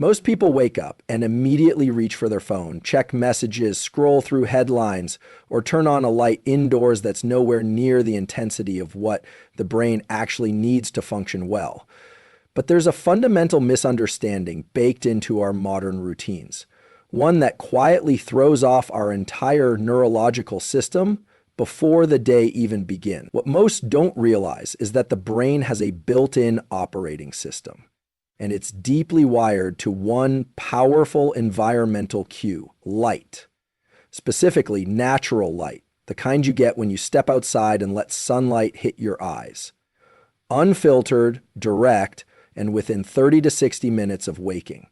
Most people wake up and immediately reach for their phone, check messages, scroll through headlines, or turn on a light indoors that's nowhere near the intensity of what the brain actually needs to function well. But there's a fundamental misunderstanding baked into our modern routines, one that quietly throws off our entire neurological system before the day even begins. What most don't realize is that the brain has a built-in operating system, and it's deeply wired to one powerful environmental cue: light. Specifically, natural light, the kind you get when you step outside and let sunlight hit your eyes. Unfiltered, direct, and within 30 to 60 minutes of waking.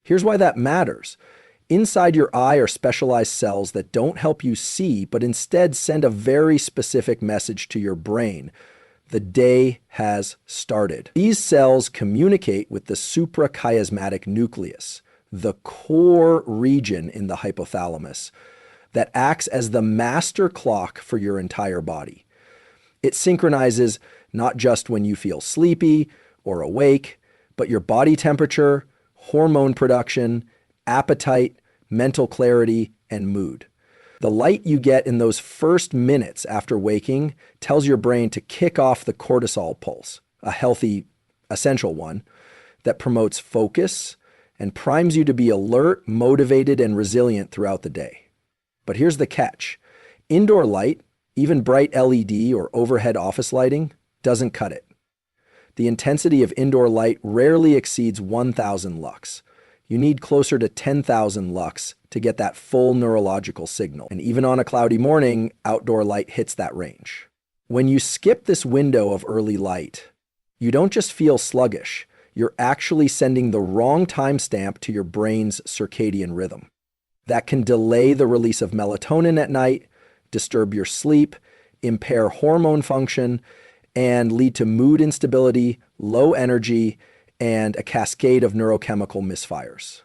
Here's why that matters. Inside your eye are specialized cells that don't help you see, but instead send a very specific message to your brain. The day has started. These cells communicate with the suprachiasmatic nucleus, the core region in the hypothalamus, that acts as the master clock for your entire body. It synchronizes not just when you feel sleepy or awake, but your body temperature, hormone production, appetite, mental clarity, and mood. The light you get in those first minutes after waking tells your brain to kick off the cortisol pulse, a healthy, essential one, that promotes focus and primes you to be alert, motivated, and resilient throughout the day. But here's the catch. Indoor light, even bright LED or overhead office lighting, doesn't cut it. The intensity of indoor light rarely exceeds 1,000 lux. You need closer to 10,000 lux to get that full neurological signal. And even on a cloudy morning, outdoor light hits that range. When you skip this window of early light, you don't just feel sluggish, you're actually sending the wrong timestamp to your brain's circadian rhythm. That can delay the release of melatonin at night, disturb your sleep, impair hormone function, and lead to mood instability, low energy, and a cascade of neurochemical misfires.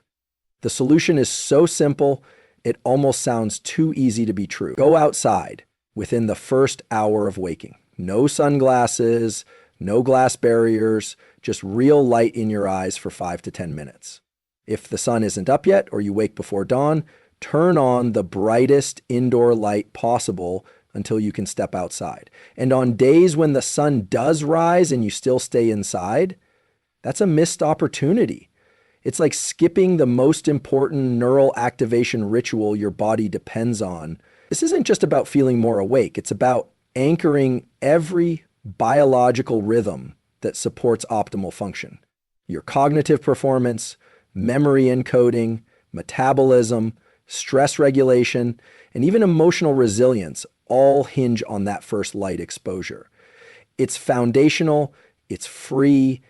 The solution is so simple, it almost sounds too easy to be true. Go outside within the first hour of waking. No sunglasses, no glass barriers, just real light in your eyes for 5 to 10 minutes. If the sun isn't up yet or you wake before dawn, turn on the brightest indoor light possible until you can step outside. And on days when the sun does rise and you still stay inside, that's a missed opportunity. It's like skipping the most important neural activation ritual your body depends on. This isn't just about feeling more awake. It's about anchoring every biological rhythm that supports optimal function. Your cognitive performance, memory encoding, metabolism, stress regulation, and even emotional resilience all hinge on that first light exposure. It's foundational, it's free,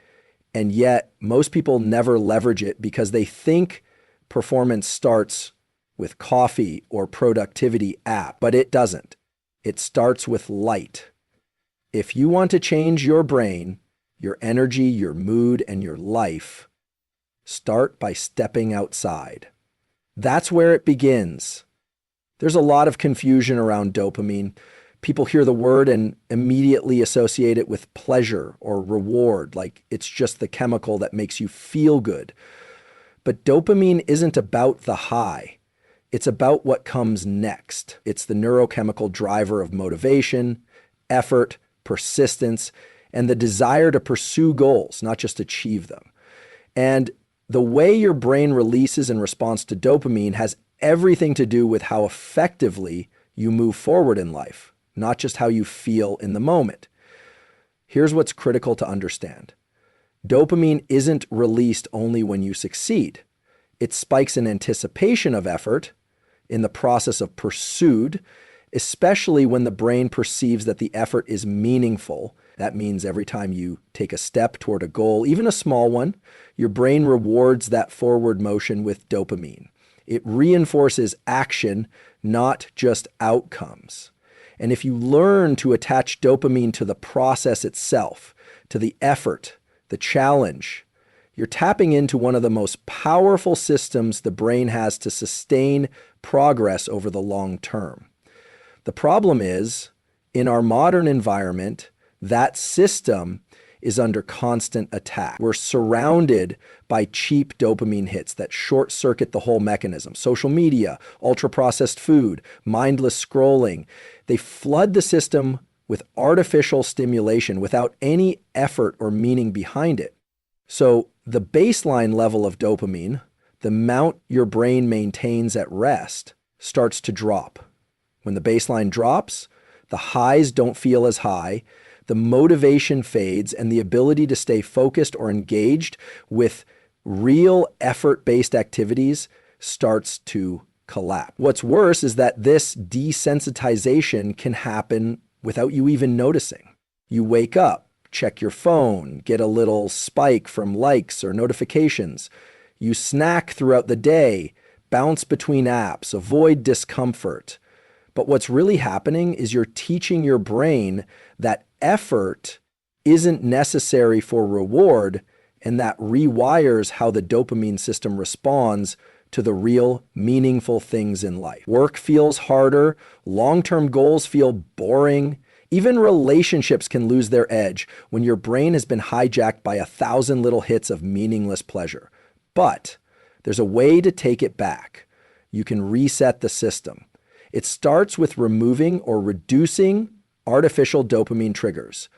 and yet most people never leverage it because they think performance starts with coffee or productivity app, but it doesn't. It starts with light. If you want to change your brain, your energy, your mood, and your life, start by stepping outside. That's where it begins. There's a lot of confusion around dopamine. People hear the word and immediately associate it with pleasure or reward, like it's just the chemical that makes you feel good. But dopamine isn't about the high. It's about what comes next. It's the neurochemical driver of motivation, effort, persistence, and the desire to pursue goals, not just achieve them. And the way your brain releases in response to dopamine has everything to do with how effectively you move forward in life, not just how you feel in the moment. Here's what's critical to understand. Dopamine isn't released only when you succeed. It spikes in anticipation of effort, in the process of pursuit, especially when the brain perceives that the effort is meaningful. That means every time you take a step toward a goal, even a small one, your brain rewards that forward motion with dopamine. It reinforces action, not just outcomes. And if you learn to attach dopamine to the process itself, to the effort, the challenge, you're tapping into one of the most powerful systems the brain has to sustain progress over the long term. The problem is, in our modern environment, that system is under constant attack. We're surrounded by cheap dopamine hits that short-circuit the whole mechanism. Social media, ultra-processed food, mindless scrolling. They flood the system with artificial stimulation without any effort or meaning behind it. So the baseline level of dopamine, the amount your brain maintains at rest, starts to drop. When the baseline drops, the highs don't feel as high, the motivation fades, and the ability to stay focused or engaged with real effort-based activities starts to collapse. What's worse is that this desensitization can happen without you even noticing. You wake up, check your phone, get a little spike from likes or notifications. You snack throughout the day, bounce between apps, avoid discomfort. But what's really happening is you're teaching your brain that effort isn't necessary for reward, and that rewires how the dopamine system responds to the real, meaningful things in life. Work feels harder, long-term goals feel boring, even relationships can lose their edge when your brain has been hijacked by 1,000 little hits of meaningless pleasure. But there's a way to take it back. You can reset the system. It starts with removing or reducing artificial dopamine triggers,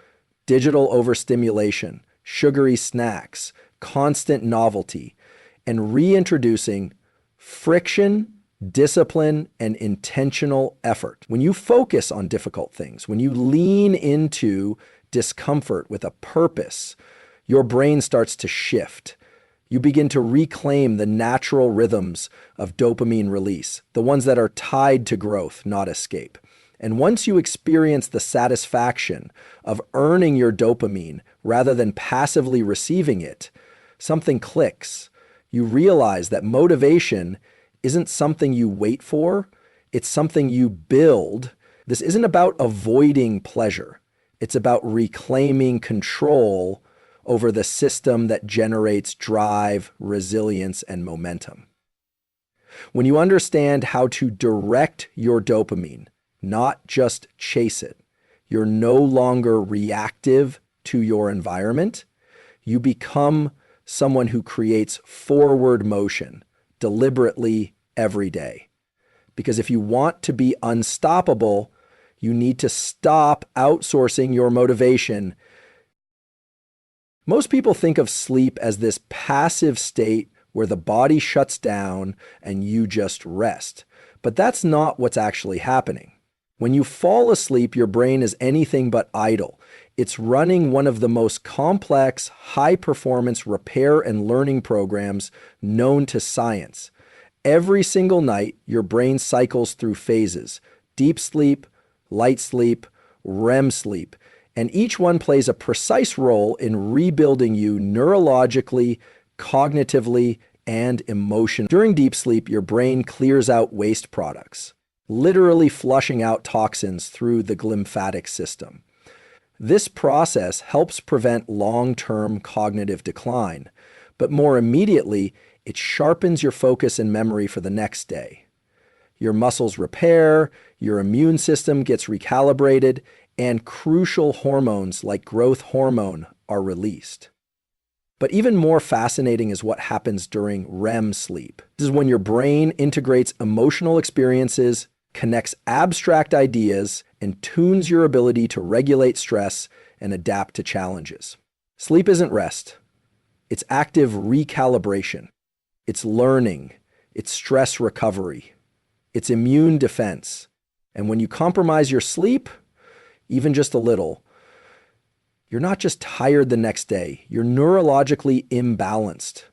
digital overstimulation, sugary snacks, constant novelty, and reintroducing friction, discipline, and intentional effort. When you focus on difficult things, when you lean into discomfort with a purpose, your brain starts to shift. You begin to reclaim the natural rhythms of dopamine release, the ones that are tied to growth, not escape. And once you experience the satisfaction of earning your dopamine rather than passively receiving it, something clicks. You realize that motivation isn't something you wait for, it's something you build. This isn't about avoiding pleasure. It's about reclaiming control over the system that generates drive, resilience, and momentum. When you understand how to direct your dopamine, not just chase it, you're no longer reactive to your environment. You become someone who creates forward motion deliberately every day. Because if you want to be unstoppable, you need to stop outsourcing your motivation. Most people think of sleep as this passive state where the body shuts down and you just rest. But that's not what's actually happening. When you fall asleep, your brain is anything but idle. It's running one of the most complex, high-performance repair and learning programs known to science. Every single night, your brain cycles through phases: deep sleep, light sleep, REM sleep, and each one plays a precise role in rebuilding you neurologically, cognitively, and emotionally. During deep sleep, your brain clears out waste products, literally flushing out toxins through the glymphatic system. This process helps prevent long-term cognitive decline, but more immediately, it sharpens your focus and memory for the next day. Your muscles repair, your immune system gets recalibrated, and crucial hormones like growth hormone are released. But even more fascinating is what happens during REM sleep. This is when your brain integrates emotional experiences, connects abstract ideas, and tunes your ability to regulate stress and adapt to challenges. Sleep isn't rest. It's active recalibration. It's learning. It's stress recovery. It's immune defense. And when you compromise your sleep, even just a little, you're not just tired the next day, you're neurologically imbalanced.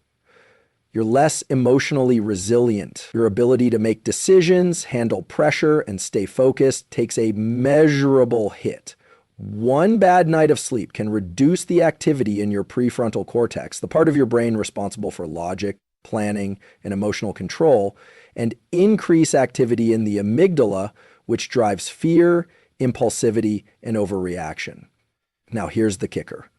You're less emotionally resilient. Your ability to make decisions, handle pressure, and stay focused takes a measurable hit. One bad night of sleep can reduce the activity in your prefrontal cortex, the part of your brain responsible for logic, planning, and emotional control, and increase activity in the amygdala, which drives fear, impulsivity, and overreaction. Now, here's the kicker.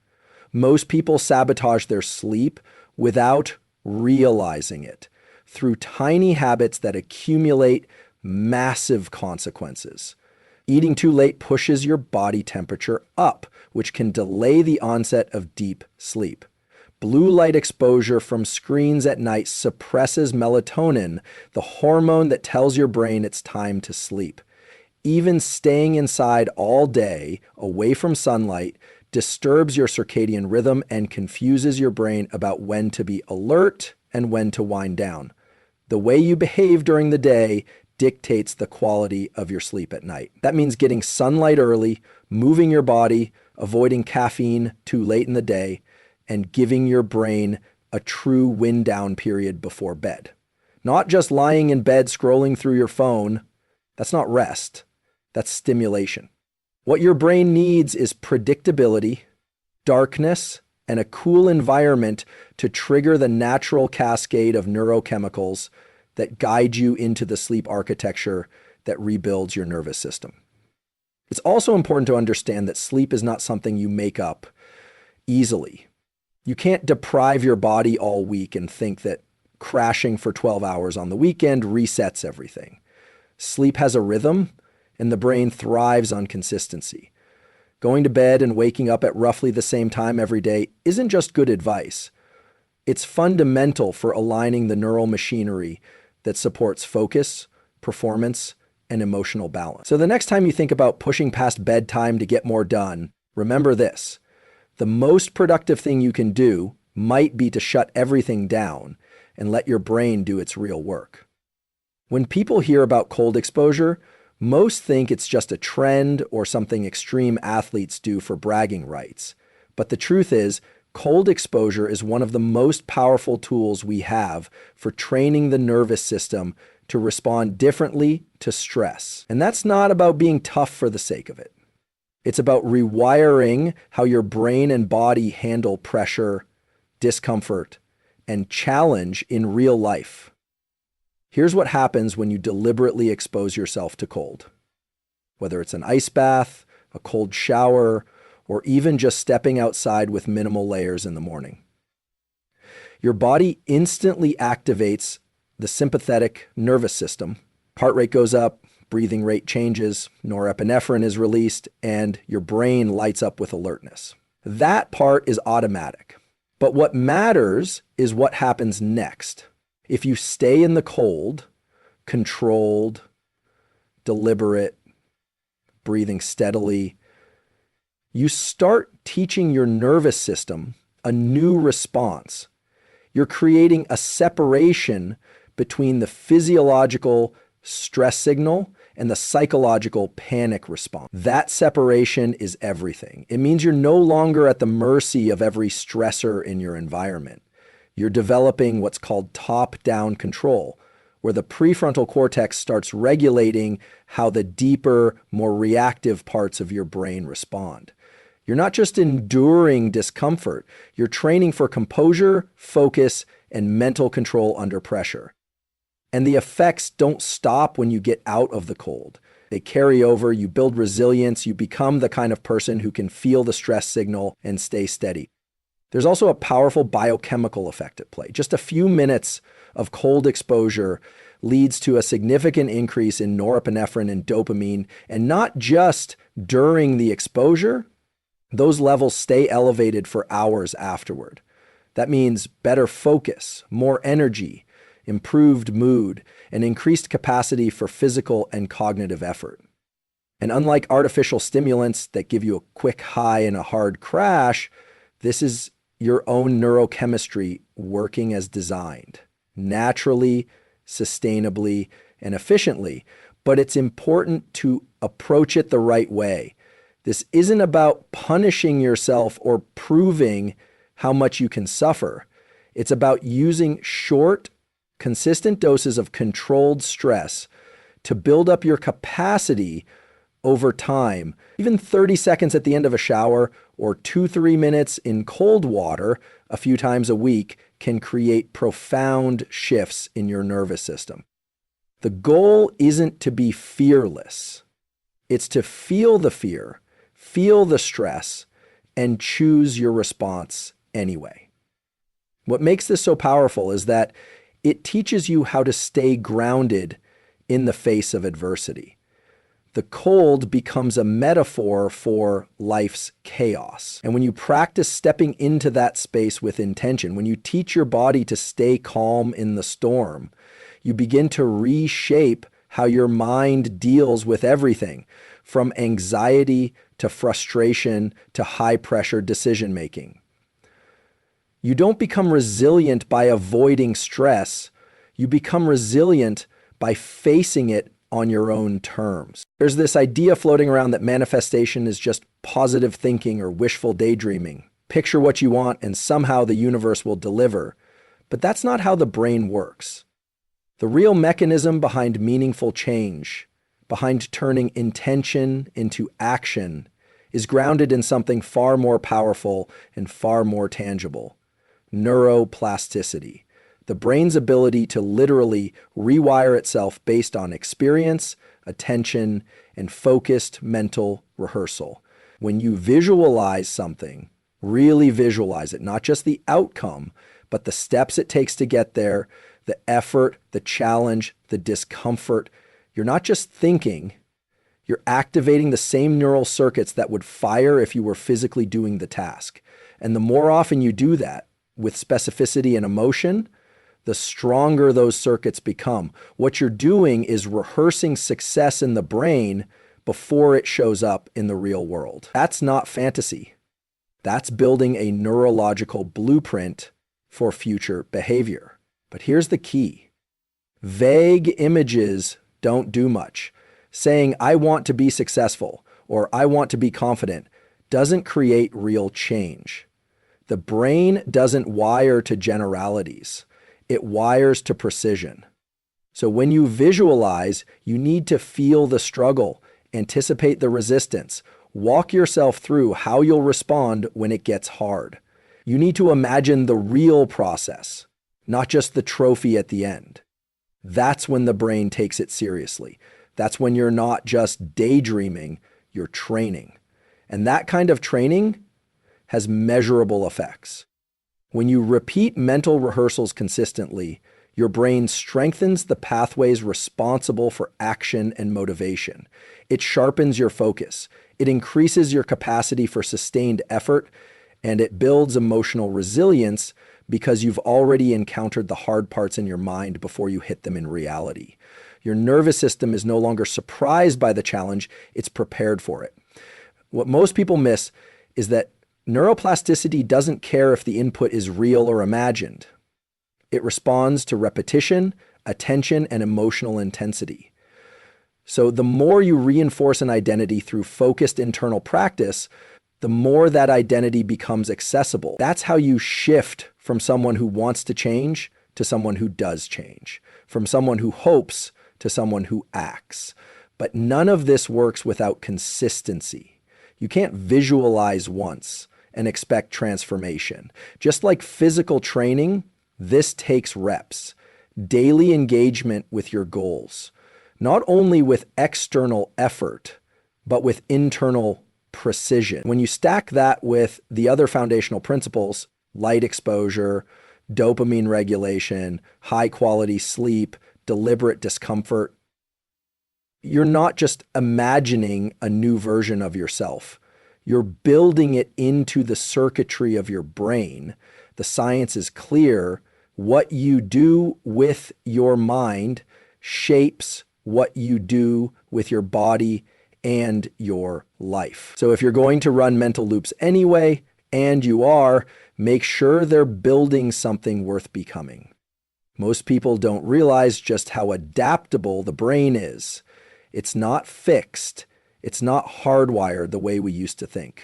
Most people sabotage their sleep without realizing it through tiny habits that accumulate massive consequences. Eating too late pushes your body temperature up, which can delay the onset of deep sleep. Blue light exposure from screens at night suppresses melatonin, the hormone that tells your brain it's time to sleep. Even staying inside all day, away from sunlight, disturbs your circadian rhythm and confuses your brain about when to be alert and when to wind down. The way you behave during the day dictates the quality of your sleep at night. That means getting sunlight early, moving your body, avoiding caffeine too late in the day, and giving your brain a true wind down period before bed. Not just lying in bed scrolling through your phone. That's not rest. That's stimulation. What your brain needs is predictability, darkness, and a cool environment to trigger the natural cascade of neurochemicals that guide you into the sleep architecture that rebuilds your nervous system. It's also important to understand that sleep is not something you make up easily. You can't deprive your body all week and think that crashing for 12 hours on the weekend resets everything. Sleep has a rhythm, and the brain thrives on consistency. Going to bed and waking up at roughly the same time every day isn't just good advice. It's fundamental for aligning the neural machinery that supports focus, performance, and emotional balance. So the next time you think about pushing past bedtime to get more done, remember this: the most productive thing you can do might be to shut everything down and let your brain do its real work. When people hear about cold exposure, most think it's just a trend or something extreme athletes do for bragging rights. But the truth is, cold exposure is one of the most powerful tools we have for training the nervous system to respond differently to stress. And that's not about being tough for the sake of it. It's about rewiring how your brain and body handle pressure, discomfort, and challenge in real life. Here's what happens when you deliberately expose yourself to cold. Whether it's an ice bath, a cold shower, or even just stepping outside with minimal layers in the morning. Your body instantly activates the sympathetic nervous system. Heart rate goes up, breathing rate changes, norepinephrine is released, and your brain lights up with alertness. That part is automatic. But what matters is what happens next. If you stay in the cold, controlled, deliberate, breathing steadily, you start teaching your nervous system a new response. You're creating a separation between the physiological stress signal and the psychological panic response. That separation is everything. It means you're no longer at the mercy of every stressor in your environment. You're developing what's called top-down control, where the prefrontal cortex starts regulating how the deeper, more reactive parts of your brain respond. You're not just enduring discomfort, you're training for composure, focus, and mental control under pressure. And the effects don't stop when you get out of the cold. They carry over, you build resilience, you become the kind of person who can feel the stress signal and stay steady. There's also a powerful biochemical effect at play. Just a few minutes of cold exposure leads to a significant increase in norepinephrine and dopamine, and not just during the exposure. Those levels stay elevated for hours afterward. That means better focus, more energy, improved mood, and increased capacity for physical and cognitive effort. And unlike artificial stimulants that give you a quick high and a hard crash, this is your own neurochemistry working as designed, naturally, sustainably, and efficiently. But it's important to approach it the right way. This isn't about punishing yourself or proving how much you can suffer. It's about using short, consistent doses of controlled stress to build up your capacity over time. Even 30 seconds at the end of a shower or 2-3 minutes in cold water a few times a week can create profound shifts in your nervous system. The goal isn't to be fearless. It's to feel the fear, feel the stress, and choose your response anyway. What makes this so powerful is that it teaches you how to stay grounded in the face of adversity. The cold becomes a metaphor for life's chaos. And when you practice stepping into that space with intention, when you teach your body to stay calm in the storm, you begin to reshape how your mind deals with everything, from anxiety to frustration to high-pressure decision-making. You don't become resilient by avoiding stress. You become resilient by facing it on your own terms. There's this idea floating around that manifestation is just positive thinking or wishful daydreaming. Picture what you want and somehow the universe will deliver. But that's not how the brain works. The real mechanism behind meaningful change, behind turning intention into action, is grounded in something far more powerful and far more tangible: neuroplasticity. The brain's ability to literally rewire itself based on experience, attention, and focused mental rehearsal. When you visualize something, really visualize it, not just the outcome, but the steps it takes to get there, the effort, the challenge, the discomfort. You're not just thinking, you're activating the same neural circuits that would fire if you were physically doing the task. And the more often you do that with specificity and emotion, the stronger those circuits become. What you're doing is rehearsing success in the brain before it shows up in the real world. That's not fantasy. That's building a neurological blueprint for future behavior. But here's the key. Vague images don't do much. Saying, "I want to be successful," or "I want to be confident," doesn't create real change. The brain doesn't wire to generalities. It wires to precision. So when you visualize, you need to feel the struggle, anticipate the resistance, walk yourself through how you'll respond when it gets hard. You need to imagine the real process, not just the trophy at the end. That's when the brain takes it seriously. That's when you're not just daydreaming, you're training. And that kind of training has measurable effects. When you repeat mental rehearsals consistently, your brain strengthens the pathways responsible for action and motivation. It sharpens your focus. It increases your capacity for sustained effort, and it builds emotional resilience because you've already encountered the hard parts in your mind before you hit them in reality. Your nervous system is no longer surprised by the challenge, it's prepared for it. What most people miss is that neuroplasticity doesn't care if the input is real or imagined. It responds to repetition, attention, and emotional intensity. So the more you reinforce an identity through focused internal practice, the more that identity becomes accessible. That's how you shift from someone who wants to change to someone who does change, from someone who hopes to someone who acts. But none of this works without consistency. You can't visualize once and expect transformation. Just like physical training, this takes reps, daily engagement with your goals, not only with external effort, but with internal precision. When you stack that with the other foundational principles, light exposure, dopamine regulation, high quality sleep, deliberate discomfort, you're not just imagining a new version of yourself. You're building it into the circuitry of your brain. The science is clear. What you do with your mind shapes what you do with your body and your life. So if you're going to run mental loops anyway, and you are, make sure they're building something worth becoming. Most people don't realize just how adaptable the brain is. It's not fixed. It's not hardwired the way we used to think.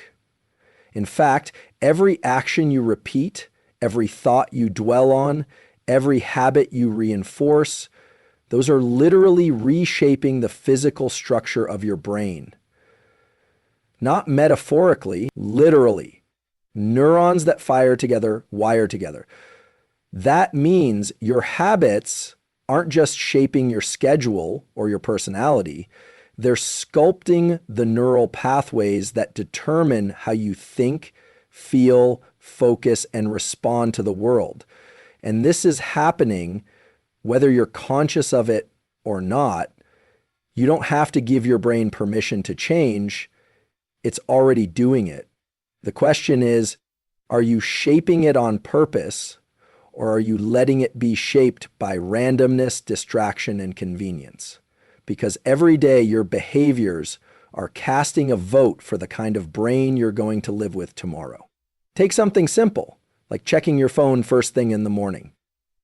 In fact, every action you repeat, every thought you dwell on, every habit you reinforce, those are literally reshaping the physical structure of your brain. Not metaphorically, literally. Neurons that fire together, wire together. That means your habits aren't just shaping your schedule or your personality. They're sculpting the neural pathways that determine how you think, feel, focus, and respond to the world. And this is happening whether you're conscious of it or not. You don't have to give your brain permission to change. It's already doing it. The question is, are you shaping it on purpose, or are you letting it be shaped by randomness, distraction, and convenience? Because every day your behaviors are casting a vote for the kind of brain you're going to live with tomorrow. Take something simple, like checking your phone first thing in the morning.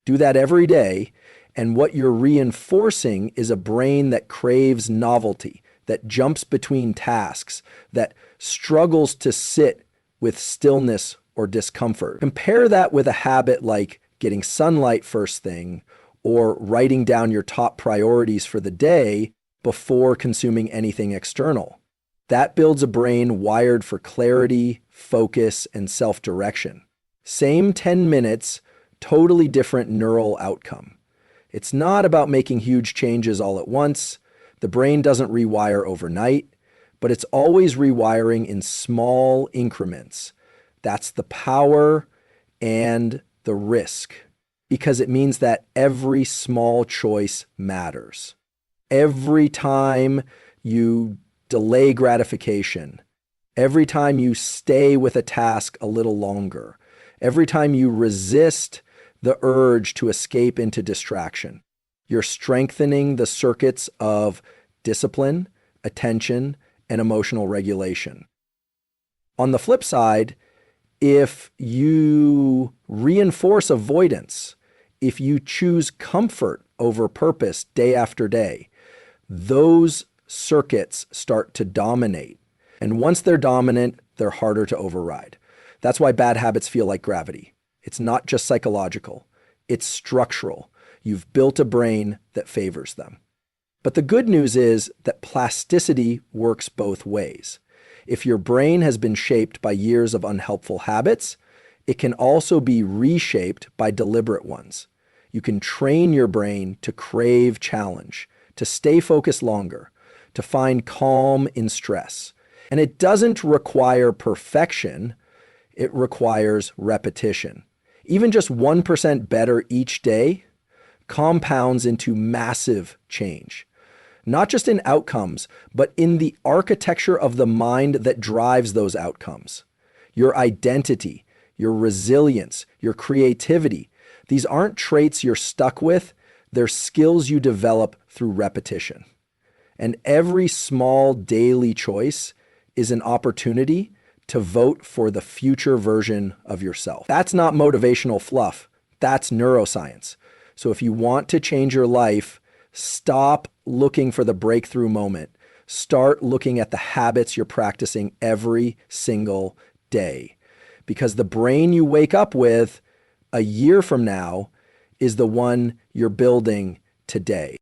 Do that every day, and what you're reinforcing is a brain that craves novelty, that jumps between tasks, that struggles to sit with stillness or discomfort. Compare that with a habit like getting sunlight first thing, or writing down your top priorities for the day before consuming anything external. That builds a brain wired for clarity, focus, and self-direction. Same 10 minutes, totally different neural outcome. It's not about making huge changes all at once. The brain doesn't rewire overnight, but it's always rewiring in small increments. That's the power and the risk, because it means that every small choice matters. Every time you delay gratification, every time you stay with a task a little longer, every time you resist the urge to escape into distraction, you're strengthening the circuits of discipline, attention, and emotional regulation. On the flip side, if you reinforce avoidance, if you choose comfort over purpose day after day, those circuits start to dominate. And once they're dominant, they're harder to override. That's why bad habits feel like gravity. It's not just psychological, it's structural. You've built a brain that favors them. But the good news is that plasticity works both ways. If your brain has been shaped by years of unhelpful habits, it can also be reshaped by deliberate ones. You can train your brain to crave challenge, to stay focused longer, to find calm in stress. And it doesn't require perfection, it requires repetition. Even just 1% better each day compounds into massive change. Not just in outcomes, but in the architecture of the mind that drives those outcomes. Your identity, your resilience, your creativity. These aren't traits you're stuck with, they're skills you develop through repetition. And every small daily choice is an opportunity to vote for the future version of yourself. That's not motivational fluff, that's neuroscience. So if you want to change your life, stop looking for the breakthrough moment. Start looking at the habits you're practicing every single day. Because the brain you wake up with a year from now is the one you're building today.